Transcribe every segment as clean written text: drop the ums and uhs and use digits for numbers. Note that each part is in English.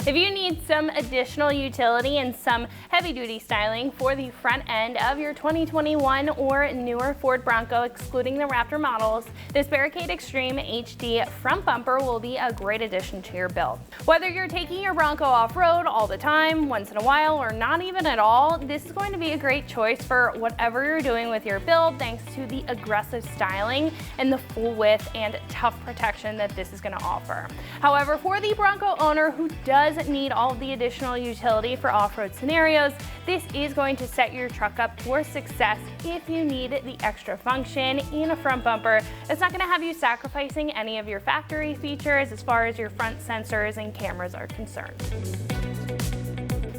If you need some additional utility and some heavy-duty styling for the front end of your 2021 or newer Ford Bronco, excluding the Raptor models, this Barricade Extreme HD front bumper will be a great addition to your build. Whether you're taking your Bronco off-road all the time, once in a while, or not even at all, this is going to be a great choice for whatever you're doing with your build, thanks to the aggressive styling and the full width and tough protection that this is going to offer. However, for the Bronco owner who does need all of the additional utility for off-road scenarios, this is going to set your truck up for success if you need the extra function in a front bumper. It's not going to have you sacrificing any of your factory features as far as your front sensors and cameras are concerned.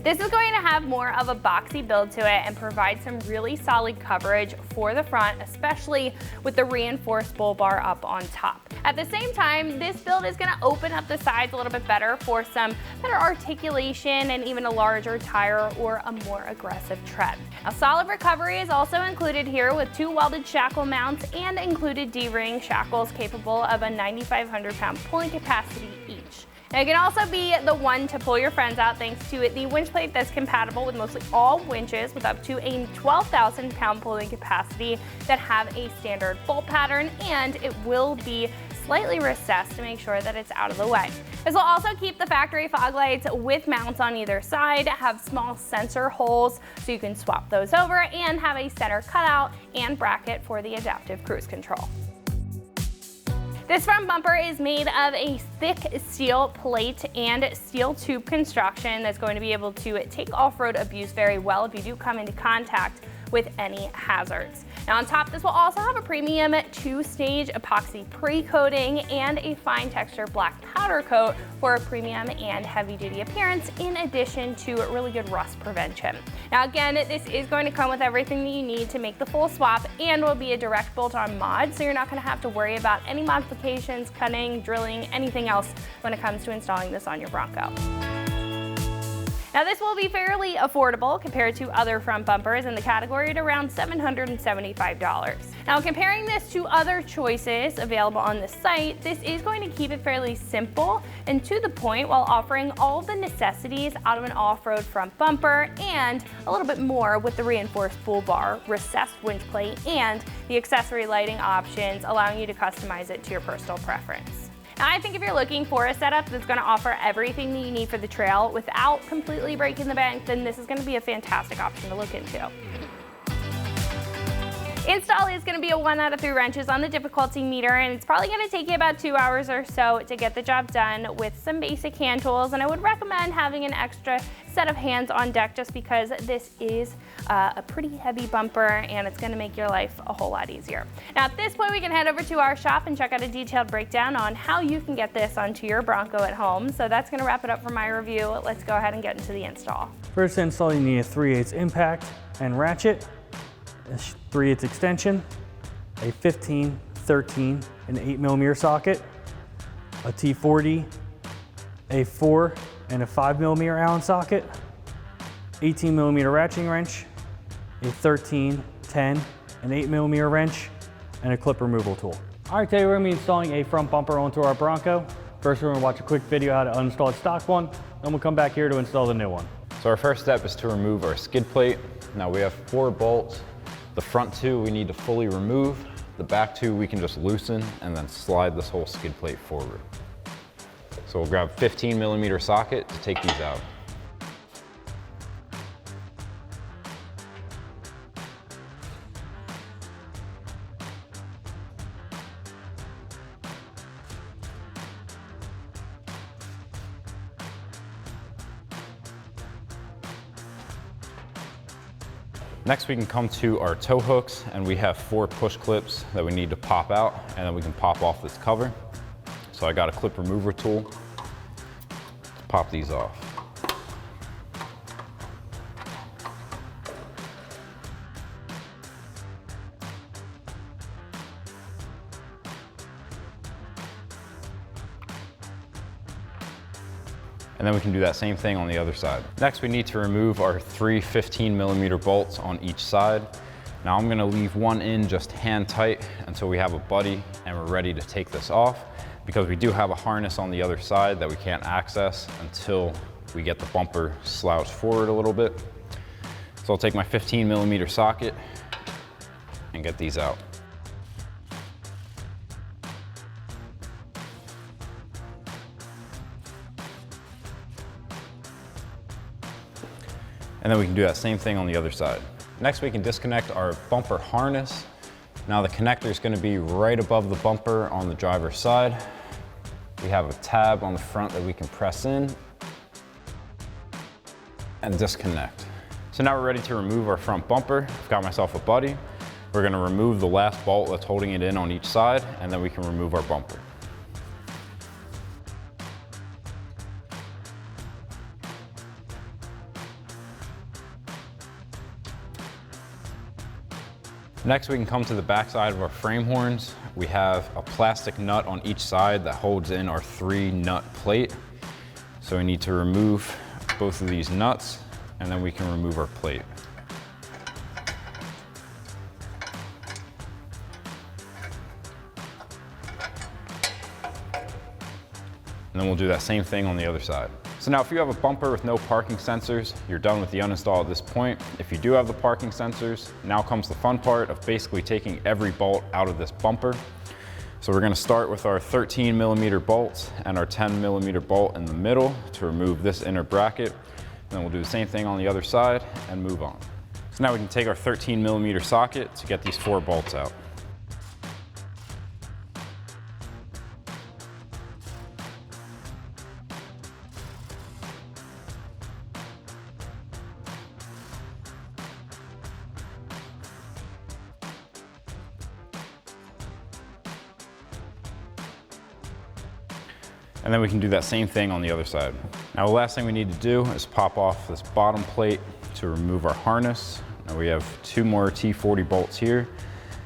This is going to have more of a boxy build to it and provide some really solid coverage for the front, especially with the reinforced bull bar up on top. At the same time, this build is going to open up the sides a little bit better for some better articulation and even a larger tire or a more aggressive tread. Now, solid recovery is also included here with 2 welded shackle mounts and included D-ring shackles capable of a 9,500 pound pulling capacity each. Now, it can also be the one to pull your friends out thanks to the winch plate that's compatible with mostly all winches with up to a 12,000 pound pulling capacity that have a standard bolt pattern, and it will be slightly recessed to make sure that it's out of the way. This will also keep the factory fog lights with mounts on either side, have small sensor holes so you can swap those over, and have a center cutout and bracket for the adaptive cruise control. This front bumper is made of a thick steel plate and steel tube construction that's going to be able to take off-road abuse very well if you do come into contact with any hazards. Now, on top, this will also have a premium 2-stage epoxy pre-coating and a fine texture black powder coat for a premium and heavy-duty appearance, in addition to really good rust prevention. Now, again, this is going to come with everything that you need to make the full swap and will be a direct bolt-on mod, so you're not going to have to worry about any modifications, cutting, drilling, anything else when it comes to installing this on your Bronco. Now, this will be fairly affordable compared to other front bumpers in the category at around $775. Now, comparing this to other choices available on the site, this is going to keep it fairly simple and to the point while offering all the necessities out of an off-road front bumper and a little bit more with the reinforced bull bar, recessed winch plate, and the accessory lighting options, allowing you to customize it to your personal preference. Now, I think if you're looking for a setup that's going to offer everything that you need for the trail without completely breaking the bank, then this is going to be a fantastic option to look into. Install is going to be a 1 out of 3 wrenches on the difficulty meter, and it's probably going to take you about 2 hours or so to get the job done with some basic hand tools, and I would recommend having an extra set of hands on deck just because this is a pretty heavy bumper and it's going to make your life a whole lot easier. Now, at this point, we can head over to our shop and check out a detailed breakdown on how you can get this onto your Bronco at home. So that's going to wrap it up for my review. Let's go ahead and get into the install. First install, you need a 3/8 impact and ratchet, a 3/8 extension, a 15, 13, and 8mm socket, a T40, a 4 and a 5mm Allen socket, 18mm ratcheting wrench, a 13, 10, and 8mm wrench, and a clip removal tool. All right, today we're gonna be installing a front bumper onto our Bronco. First, we're gonna watch a quick video how to uninstall a stock one, then we'll come back here to install the new one. So our first step is to remove our skid plate. Now we have 4 bolts. The front 2 we need to fully remove. The back 2 we can just loosen and then slide this whole skid plate forward. So we'll grab a 15mm socket to take these out. Next, we can come to our tow hooks, and we have 4 push clips that we need to pop out, and then we can pop off this cover. So I got a clip remover tool to pop these off. And then we can do that same thing on the other side. Next, we need to remove our 3 15mm bolts on each side. Now I'm gonna leave one in just hand tight until we have a buddy and we're ready to take this off, because we do have a harness on the other side that we can't access until we get the bumper slouched forward a little bit. So I'll take my 15mm socket and get these out. And then we can do that same thing on the other side. Next, we can disconnect our bumper harness. Now the connector is going to be right above the bumper on the driver's side. We have a tab on the front that we can press in and disconnect. So now we're ready to remove our front bumper. I've got myself a buddy. We're going to remove the last bolt that's holding it in on each side, and then we can remove our bumper. Next, we can come to the back side of our frame horns. We have a plastic nut on each side that holds in our 3-nut plate. So we need to remove both of these nuts, and then we can remove our plate. And then we'll do that same thing on the other side. So now if you have a bumper with no parking sensors, you're done with the uninstall at this point. If you do have the parking sensors, now comes the fun part of basically taking every bolt out of this bumper. So we're gonna start with our 13mm bolts and our 10mm bolt in the middle to remove this inner bracket. And then we'll do the same thing on the other side and move on. So now we can take our 13mm socket to get these 4 bolts out. And then we can do that same thing on the other side. Now the last thing we need to do is pop off this bottom plate to remove our harness. Now we have 2 more T40 bolts here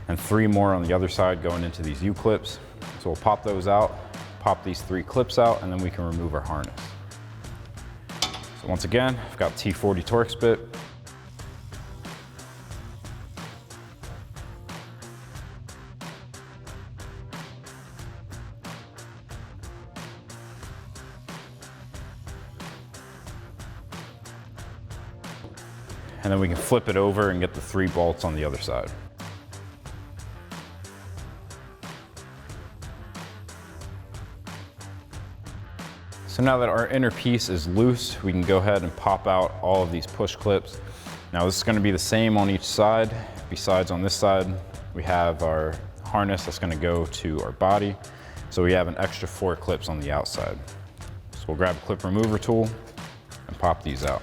and 3 more on the other side going into these U-clips. So we'll pop those out, pop these 3 clips out, and then we can remove our harness. So once again, I've got T40 Torx bit. And then we can flip it over and get the 3 bolts on the other side. So now that our inner piece is loose, we can go ahead and pop out all of these push clips. Now this is going to be the same on each side. Besides on this side, we have our harness that's going to go to our body. So we have an extra 4 clips on the outside. So we'll grab a clip remover tool and pop these out.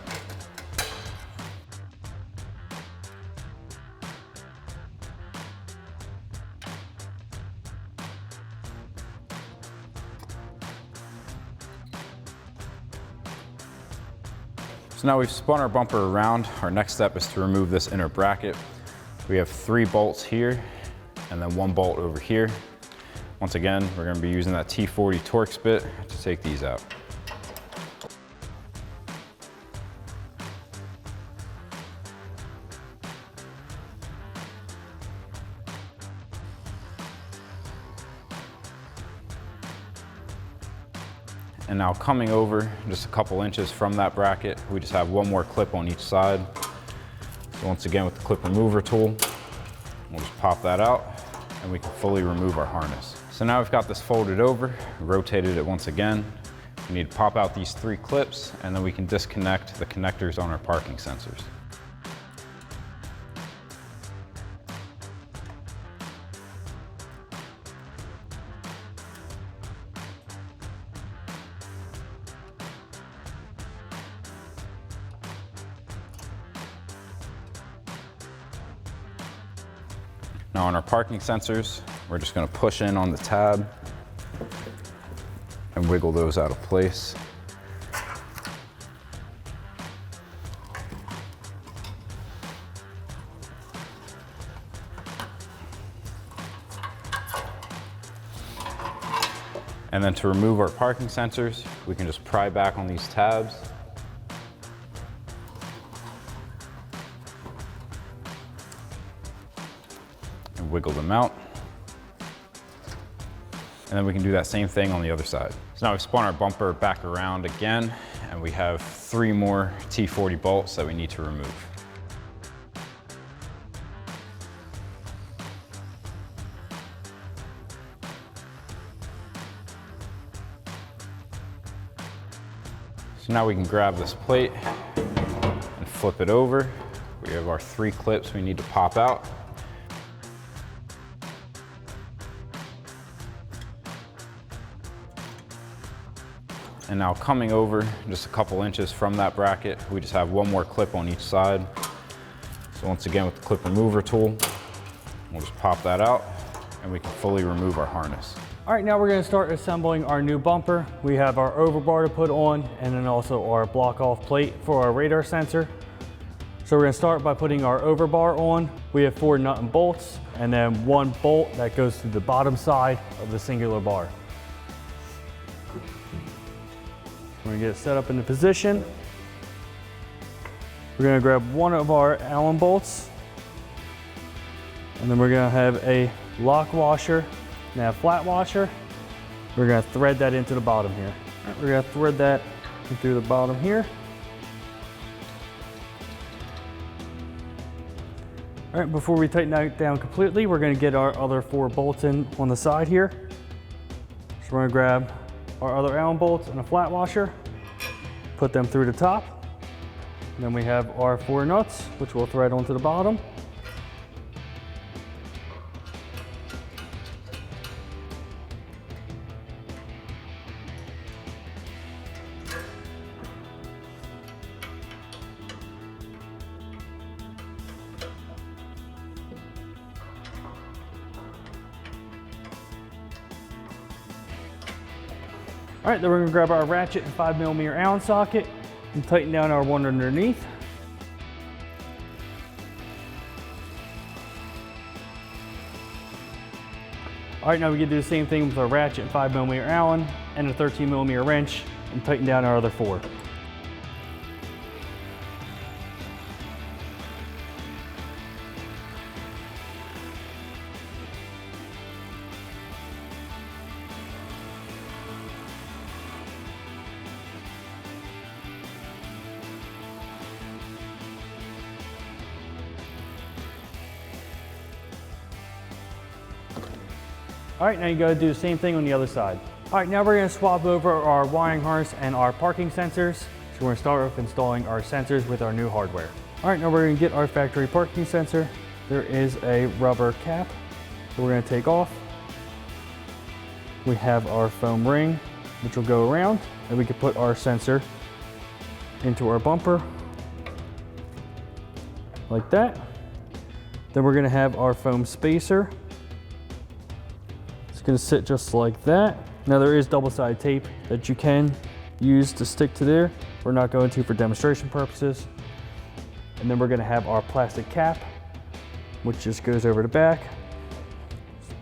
So now we've spun our bumper around. Our next step is to remove this inner bracket. We have 3 bolts here and then 1 bolt over here. Once again, we're going to be using that T40 Torx bit to take these out. And now coming over just a couple inches from that bracket, we just have 1 more clip on each side. So once again with the clip remover tool, we'll just pop that out and we can fully remove our harness. So now we've got this folded over, rotated it once again. We need to pop out these 3 clips and then we can disconnect the connectors on our parking sensors. Now on our parking sensors, we're just going to push in on the tab and wiggle those out of place. And then to remove our parking sensors, we can just pry back on these tabs. And wiggle them out. And then we can do that same thing on the other side. So now we've spun our bumper back around again, and we have 3 more T40 bolts that we need to remove. So now we can grab this plate and flip it over. We have our 3 clips we need to pop out. And now coming over just a couple inches from that bracket, we just have 1 more clip on each side. So once again with the clip remover tool, we'll just pop that out and we can fully remove our harness. All right, now we're gonna start assembling our new bumper. We have our overbar to put on and then also our block off plate for our radar sensor. So we're gonna start by putting our overbar on. We have 4 nut and bolts and then 1 bolt that goes to the bottom side of the singular bar. We're gonna get it set up into position. We're gonna grab 1 of our Allen bolts and then we're gonna have a lock washer and a flat washer. We're gonna thread that into the bottom here. All right, we're gonna thread that through the bottom here. All right, before we tighten that down completely, we're gonna get our other 4 bolts in on the side here. So we're gonna grab our other Allen bolts and a flat washer, put them through the top. And then we have our 4 nuts, which we'll thread onto the bottom. All right, then we're gonna grab our ratchet and 5mm Allen socket and tighten down our one underneath. All right, now we can do the same thing with our ratchet and 5mm Allen and a 13mm wrench and tighten down our other 4. All right, now you gotta do the same thing on the other side. All right, now we're gonna swap over our wiring harness and our parking sensors. So we're gonna start with installing our sensors with our new hardware. All right, now we're gonna get our factory parking sensor. There is a rubber cap that we're gonna take off. We have our foam ring, which will go around, and we can put our sensor into our bumper, like that. Then we're gonna have our foam spacer. Gonna sit just like that. Now there is double-sided tape that you can use to stick to there. We're not going to for demonstration purposes. And then we're gonna have our plastic cap, which just goes over the back.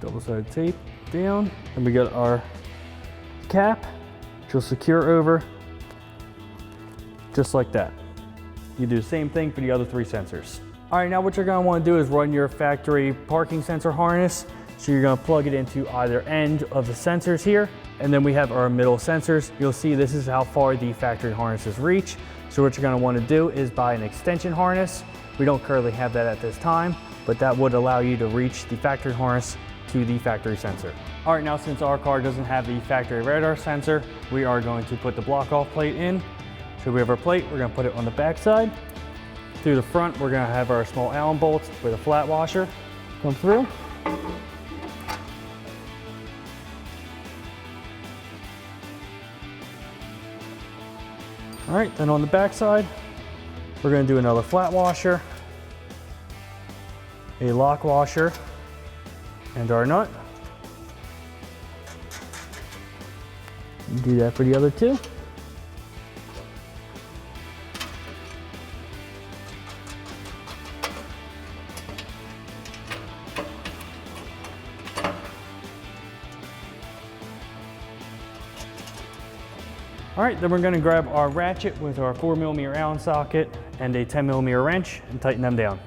Double-sided tape down. And we got our cap, which will secure over just like that. You do the same thing for the other 3 sensors. All right, now what you're gonna wanna do is run your factory parking sensor harness. So you're gonna plug it into either end of the sensors here, and then we have our middle sensors. You'll see this is how far the factory harnesses reach. So what you're gonna wanna do is buy an extension harness. We don't currently have that at this time, but that would allow you to reach the factory harness to the factory sensor. All right, now since our car doesn't have the factory radar sensor, we are going to put the block off plate in. So we have our plate, we're gonna put it on the back side. Through the front, we're gonna have our small Allen bolts with a flat washer come through. All right, then on the back side, we're gonna do another flat washer, a lock washer, and our nut. Do that for the other 2. All right, then we're gonna grab our ratchet with our 4mm Allen socket and a 10mm wrench and tighten them down.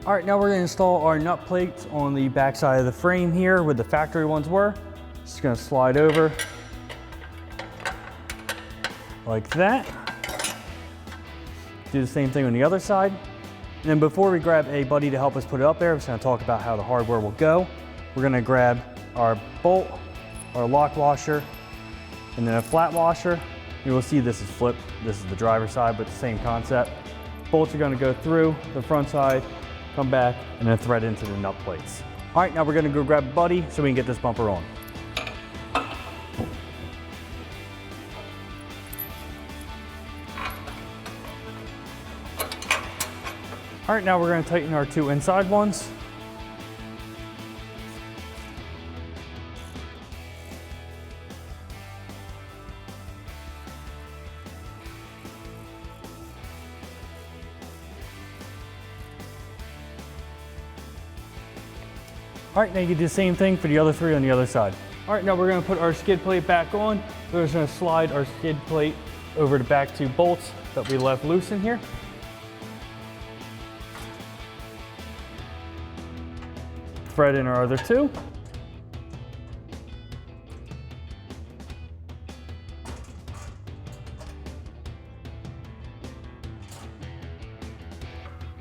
All right, now we're gonna install our nut plates on the back side of the frame here where the factory ones were. Just gonna slide over like that. Do the same thing on the other side. And then before we grab a buddy to help us put it up there, I'm just gonna talk about how the hardware will go. We're gonna grab our bolt, our lock washer, and then a flat washer. You will see this is flipped. This is the driver's side, but the same concept. Bolts are gonna go through the front side, come back, and then thread into the nut plates. All right, now we're gonna go grab a buddy so we can get this bumper on. All right, now we're gonna tighten our two inside ones. All right, now you can do the same thing for the other three on the other side. All right, now we're gonna put our skid plate back on. We're just gonna slide our skid plate over the back two bolts that we left loose in here. Thread in our other two.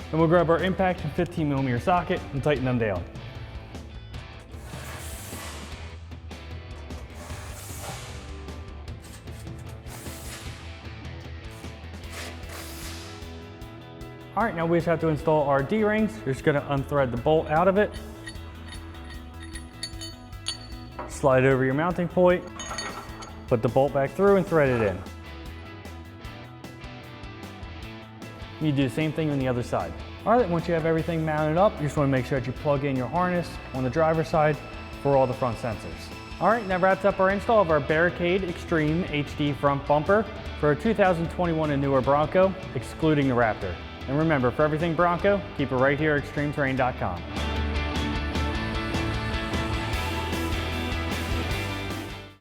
Then we'll grab our impact and 15mm socket and tighten them down. All right, now we just have to install our D-rings. You're just gonna unthread the bolt out of it. Slide over your mounting point, put the bolt back through and thread it in. You do the same thing on the other side. All right, once you have everything mounted up, you just wanna make sure that you plug in your harness on the driver's side for all the front sensors. All right, that wraps up our install of our Barricade Extreme HD front bumper for a 2021 and newer Bronco, excluding the Raptor. And remember, for everything Bronco, keep it right here at extremeterrain.com.